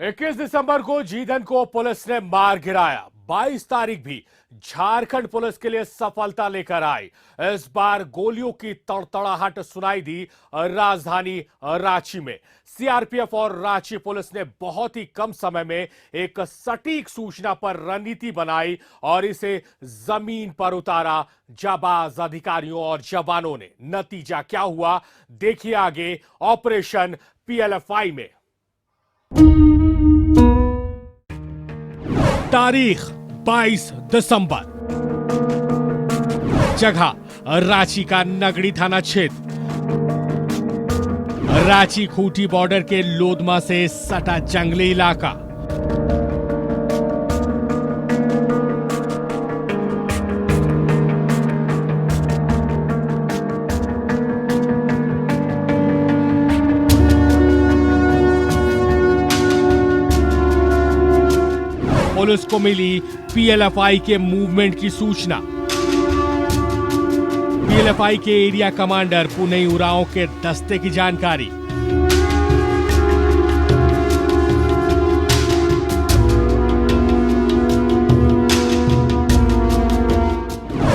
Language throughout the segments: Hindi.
21 दिसंबर को जीधन को पुलिस ने मार गिराया। 22 तारीख भी झारखंड पुलिस के लिए सफलता लेकर आई। इस बार गोलियों की तड़तड़ाहट सुनाई दी राजधानी रांची में। सीआरपीएफ और रांची पुलिस ने बहुत ही कम समय में एक सटीक सूचना पर रणनीति बनाई और इसे जमीन पर उतारा जाबाज अधिकारियों और जवानों ने। नतीजा क्या हुआ, देखिए आगे ऑपरेशन पीएलएफआई में। तारीख 22 दिसंबर, जगह रांची का नगड़ी थाना क्षेत्र। रांची खूंटी बॉर्डर के लोदमा से सटा जंगली इलाका। पुलिस को मिली पीएलएफआई के मूवमेंट की सूचना। पीएलएफआई के एरिया कमांडर पुनई उरांव के दस्ते की जानकारी।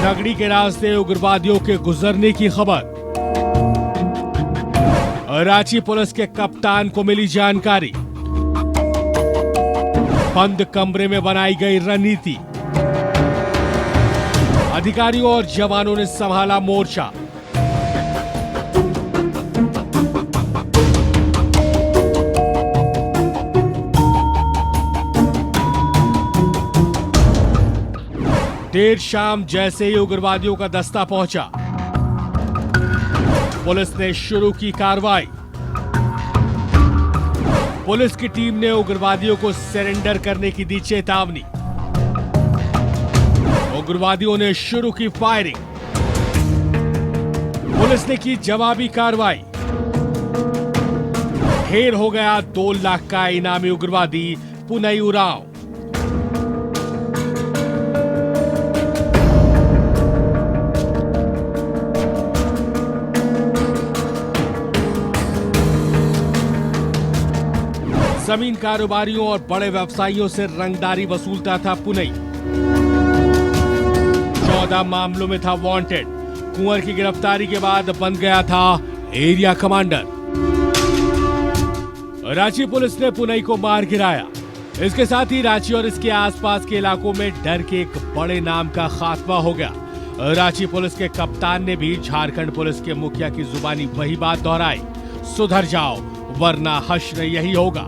नगड़ी के रास्ते उग्रवादियों के गुजरने की खबर। रांची पुलिस के कप्तान को मिली जानकारी। बंद कमरे में बनाई गई रणनीति। अधिकारियों और जवानों ने संभाला मोर्चा। देर शाम जैसे ही उग्रवादियों का दस्ता पहुंचा, पुलिस ने शुरू की कार्रवाई। पुलिस की टीम ने उग्रवादियों को सरेंडर करने की दी चेतावनी। उग्रवादियों ने शुरू की फायरिंग। पुलिस ने की जवाबी कार्रवाई। ढेर हो गया 2 लाख का इनामी उग्रवादी पुनई उरांव। जमीन कारोबारियों और बड़े व्यवसायियों से रंगदारी वसूलता था पुनई। 14 मामलों में था वांटेड। कुंवर की गिरफ्तारी के बाद बन गया था एरिया कमांडर। रांची पुलिस ने पुनई को मार गिराया। इसके साथ ही रांची और इसके आसपास के इलाकों में डर के एक बड़े नाम का खात्मा हो गया। रांची पुलिस के कप्तान ने भी झारखंड पुलिस के मुखिया की जुबानी वही बात दोहराई, सुधर जाओ वरना हश्र यही होगा।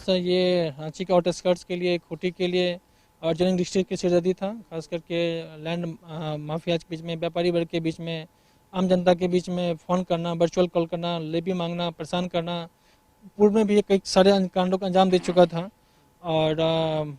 ये रांची के आउटस्कर्ट्स के लिए, खूंटी के लिए और जैन डिस्ट्रिक्ट की सरहदी था। खास करके लैंड माफिया के बीच में, व्यापारी वर्ग के बीच में, आम जनता के बीच में फ़ोन करना, वर्चुअल कॉल करना, लेबी मांगना, परेशान करना, पूर्व में भी कई सारे कांडों का अंजाम दे चुका था और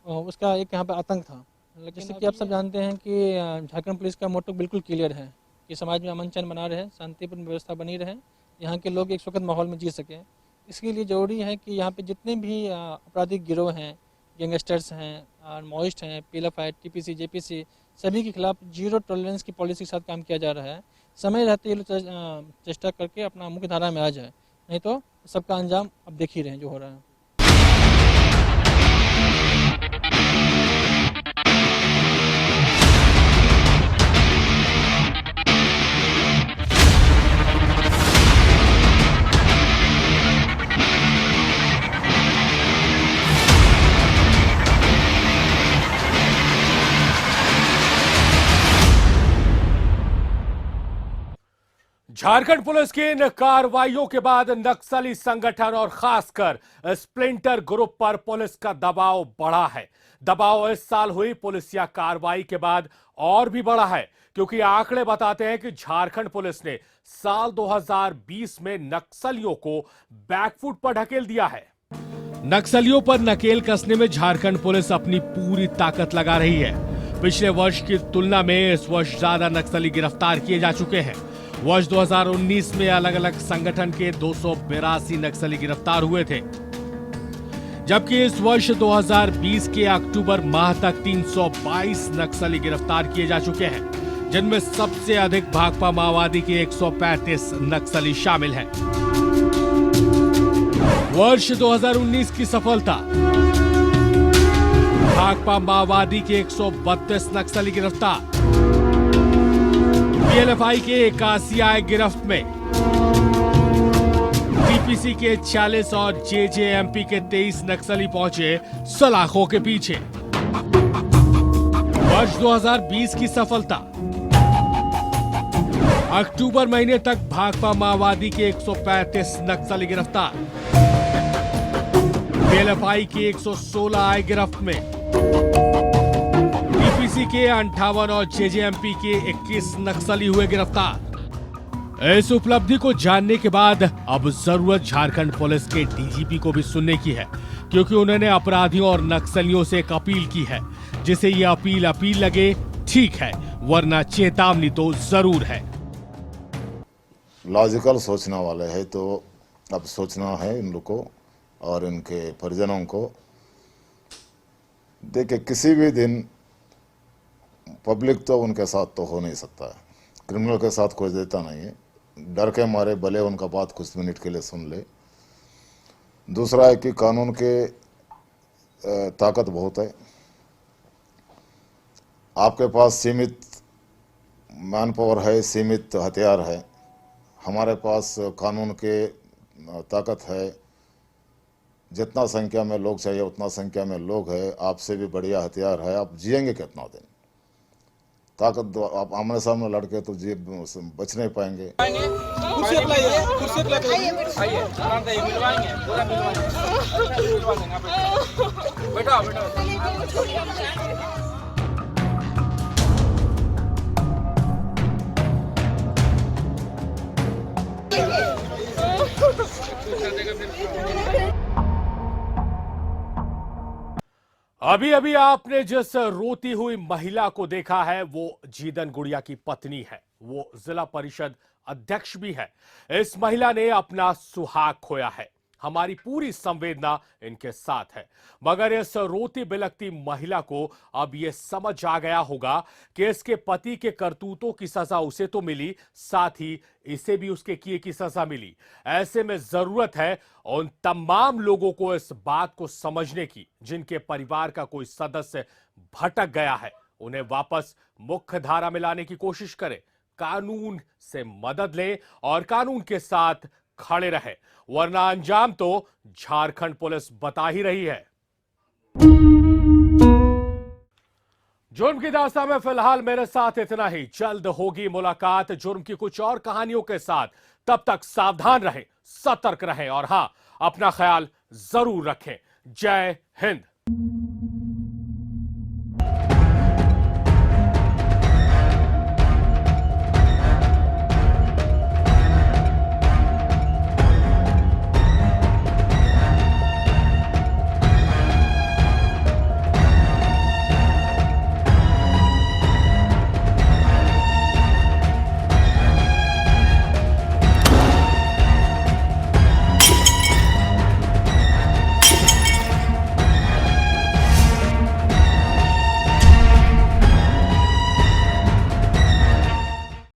उसका एक यहाँ पर आतंक था। जैसे कि आप सब जानते हैं कि झारखंड पुलिस का मोटो बिल्कुल क्लियर है कि समाज में अमन चैन बना रहे, शांतिपूर्ण व्यवस्था बनी रहे, यहाँ के लोग एक सुखद माहौल में जी सकें। इसके लिए ज़रूरी है कि यहाँ पे जितने भी आपराधिक गिरोह हैं, गैंगस्टर्स हैं और माओइस्ट हैं, पीएलएफआई, टीपीसी, जेपीसी, सभी के खिलाफ 0 टॉलरेंस की पॉलिसी के साथ काम किया जा रहा है। समय रहते ये लोग चेष्टा करके अपना मुख्य धारा में आ जाए, नहीं तो सबका अंजाम अब देख ही रहे हैं जो हो रहा है। झारखंड पुलिस की इन कार्रवाइयों के बाद नक्सली संगठन और खासकर स्प्लिंटर ग्रुप पर पुलिस का दबाव बढ़ा है। दबाव इस साल हुई पुलिसिया कार्रवाई के बाद और भी बढ़ा है, क्योंकि आंकड़े बताते हैं कि झारखंड पुलिस ने साल 2020 में नक्सलियों को बैकफुट पर ढकेल दिया है। नक्सलियों पर नकेल कसने में झारखंड पुलिस अपनी पूरी ताकत लगा रही है। पिछले वर्ष की तुलना में इस वर्ष ज्यादा नक्सली गिरफ्तार किए जा चुके हैं। वर्ष 2019 में अलग अलग संगठन के 282 नक्सली गिरफ्तार हुए थे, जबकि इस वर्ष 2020 के अक्टूबर माह तक 322 नक्सली गिरफ्तार किए जा चुके हैं, जिनमें सबसे अधिक भाकपा माओवादी के 135 नक्सली शामिल हैं। वर्ष 2019 की सफलता: भाकपा माओवादी के 132 नक्सली गिरफ्तार, पीएलएफआई के 81 आए गिरफ्त में, टीपीसी के 46 और जेजेएमपी के 23 नक्सली पहुंचे सलाखों के पीछे। वर्ष 2020 की सफलता: अक्टूबर महीने तक भाकपा माओवादी के 135 नक्सली गिरफ्तार, पीएलएफआई के 116 आए गिरफ्त में, टीपीसी के 58 और जेजेएमपी के 21 नक्सली हुए गिरफ्तार। इस उपलब्धि को जानने के बाद अब जरूरत झारखंड पुलिस के डीजीपी को भी सुनने की है, क्योंकि उन्होंने अपराधियों और नक्सलियों से एक अपील की है। जिसे ये अपील लगे ठीक है, वरना चेतावनी तो जरूर है। लॉजिकल सोचने वाले है तो अब सोचना है इन लोग को और इनके परिजनों को। देखिए, किसी भी दिन पब्लिक तो उनके साथ तो हो नहीं सकता है, क्रिमिनल के साथ कोई देता नहीं है। डर के मारे भले उनका बात कुछ मिनट के लिए सुन ले। दूसरा है कि कानून के ताकत बहुत है। आपके पास सीमित मैन पावर है, सीमित हथियार है। हमारे पास कानून के ताकत है। जितना संख्या में लोग चाहिए उतना संख्या में लोग है। आपसे भी बढ़िया हथियार है। आप जिएंगे कितना दिन? ताकत आप आमने सामने लड़के तो जी बच नहीं पाएंगे। अभी अभी आपने जिस रोती हुई महिला को देखा है, वो जीदन गुड़िया की पत्नी है। वो जिला परिषद अध्यक्ष भी है। इस महिला ने अपना सुहाग खोया है। हमारी पूरी संवेदना इनके साथ है, मगर इस रोती बिलखती महिला को अब यह समझ आ गया होगा कि इसके पति के करतूतों की सजा उसे तो मिली, साथ ही इसे भी उसके किए की सजा मिली। ऐसे में जरूरत है उन तमाम लोगों को इस बात को समझने की, जिनके परिवार का कोई सदस्य भटक गया है। उन्हें वापस मुख्य धारा में लाने की कोशिश करें, कानून से मदद लें और कानून के साथ खड़े रहे, वरना अंजाम तो झारखंड पुलिस बता ही रही है। जुर्म की दास्तान में फिलहाल मेरे साथ इतना ही। जल्द होगी मुलाकात जुर्म की कुछ और कहानियों के साथ। तब तक सावधान रहें, सतर्क रहें और हां, अपना ख्याल जरूर रखें। जय हिंद।